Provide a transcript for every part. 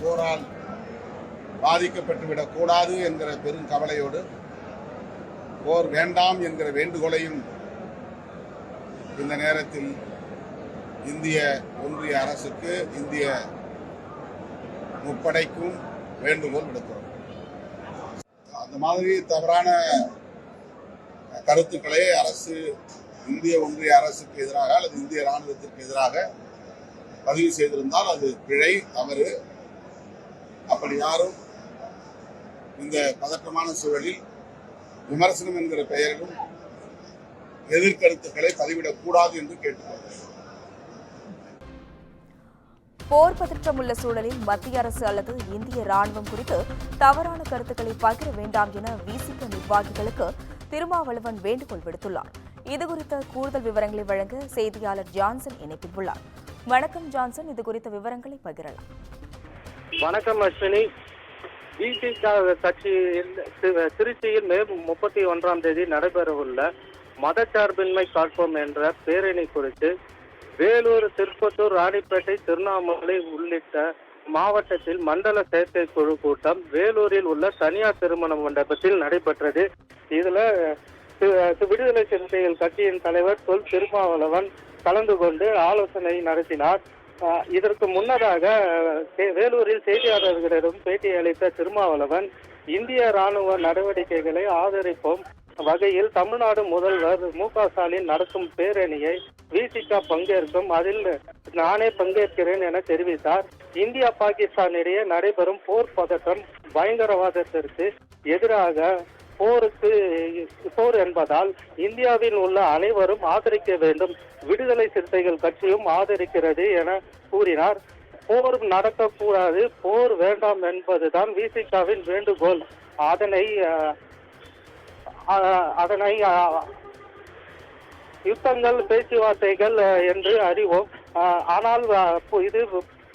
போரால் பாதிக்கப்பட்டுவிடக் கூடாது என்கிற பெரும் கவலையோடு போர் வேண்டாம் என்கிற வேண்டுகோளையும் இந்த நேரத்தில் இந்திய ஒன்றிய அரசுக்கு, இந்திய முப்படைக்கும் வேண்டுகோள் விடுக்கிறோம். அந்த மாதிரி தவறான கருத்துக்களை அரசு, இந்திய ஒன்றிய அரசுக்கு எதிராக அல்லது இந்திய ராணுவத்திற்கு எதிராக பதிவு செய்திருந்தால் அது பிழை, தவறு. அப்படி யாரும் இந்த பதற்றமான சூழலில் விமர்சனம் என்கிற பெயரிலும் எதிர்கருத்துக்களை பதிவிடக்கூடாது என்று கேட்டுக்கொள்கிறேன். போர் பதற்றம் உள்ள சூழலில் மத்திய அரசு அல்லது இந்திய ராணுவம் குறித்து தவறான கருத்துக்களை பகிர வேண்டாம் என விசிக நிர்வாகிகளுக்கு திருமாவளவன் வேண்டுகோள் விடுத்துள்ளார். இதுகுறித்த கூடுதல் விவரங்களை வழங்க செய்தியாளர் ஜான்சன் இணைப்பில் உள்ளார். வணக்கம் ஜான்சன், இதுகுறித்த விவரங்களை பகிரலாம். வணக்கம் அஸ்வினி. விசிக கட்சியில் திருச்சியில் மே 31 நடைபெறவுள்ள மதச்சார்பின்மை காட்போம் என்ற பேரணி குறித்து வேலூர், திருப்பத்தூர், ராணிப்பேட்டை, திருவண்ணாமலை உள்ளிட்ட மாவட்டத்தில் மண்டல செயற்கைக்குழு கூட்டம் வேலூரில் உள்ள தனியார் திருமண மண்டபத்தில் நடைபெற்றது. இதுல விடுதலை சிறுத்தைகள் கட்சியின் தலைவர் தொல் திருமாவளவன் கலந்து கொண்டு ஆலோசனை நடத்தினார். இதற்கு முன்னதாக வேலூரில் செய்தியாளர்களிடம் பேட்டி அளித்த திருமாவளவன் இந்திய ராணுவ நடவடிக்கைகளை ஆதரிப்போம் வகையில் தமிழ்நாடு முதல்வர் மு.க. ஸ்டாலின் நடத்தும் பேரணியை விசிக பங்கேற்கும், அதில் நானே பங்கேற்கிறேன் என தெரிவித்தார். இந்தியா பாகிஸ்தான் இடையே நடைபெறும் போர் பதற்றம் பயங்கரவாதத்திற்கு எதிராக போர் என்பதால் இந்தியாவில் உள்ள அனைவரும் ஆதரிக்க வேண்டும், விடுதலை சிறுத்தைகள் கட்சியும் ஆதரிக்கிறது என கூறினார். போர் நடக்கக்கூடாது, போர் வேண்டாம் என்பதுதான் விசிகாவின் வேண்டுகோள். அதனை யுத்தங்கள், பேச்சுவார்த்தைகள் என்று அறிவோம். ஆனால் இது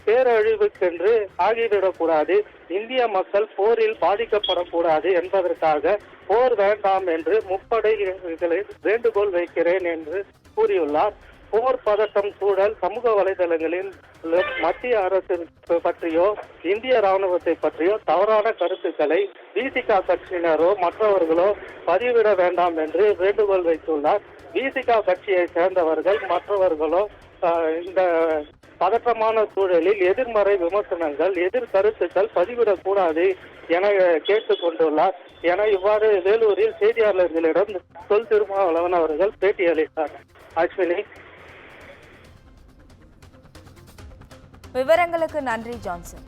பேரழிவுக்கென்று ஆகிவிடக்கூடாது, இந்திய மக்கள் போரில் பாதிக்கப்படக்கூடாது என்பதற்காக போர் வேண்டாம் என்று முப்படைகளை வேண்டுகோள் வைக்கிறேன் என்று கூறியுள்ளார். போர் பதட்டம் சூழல் சமூக வலைதளங்களில் மத்திய அரசு பற்றியோ இந்திய ராணுவத்தை பற்றியோ தவறான கருத்துக்களை விசிக கட்சியினரோ மற்றவர்களோ பதிவிட வேண்டாம் என்று வேண்டுகோள் வைத்துள்ளார். விசிக கட்சியை சேர்ந்தவர்கள் மற்றவர்களோ இந்த பதற்றமான சூழலில் எதிர்மறை விமர்சனங்கள், எதிர் கருத்துக்கள் பதிவிடக்கூடாது என கேட்டுக் கொண்டுள்ளார் என இவ்வாறு வேலூரில் செய்தியாளர்களிடம் தொல் திருமாவளவன் அவர்கள் பேட்டியளித்தார். அஸ்வினி, விவரங்களுக்கு நன்றி ஜான்சன்.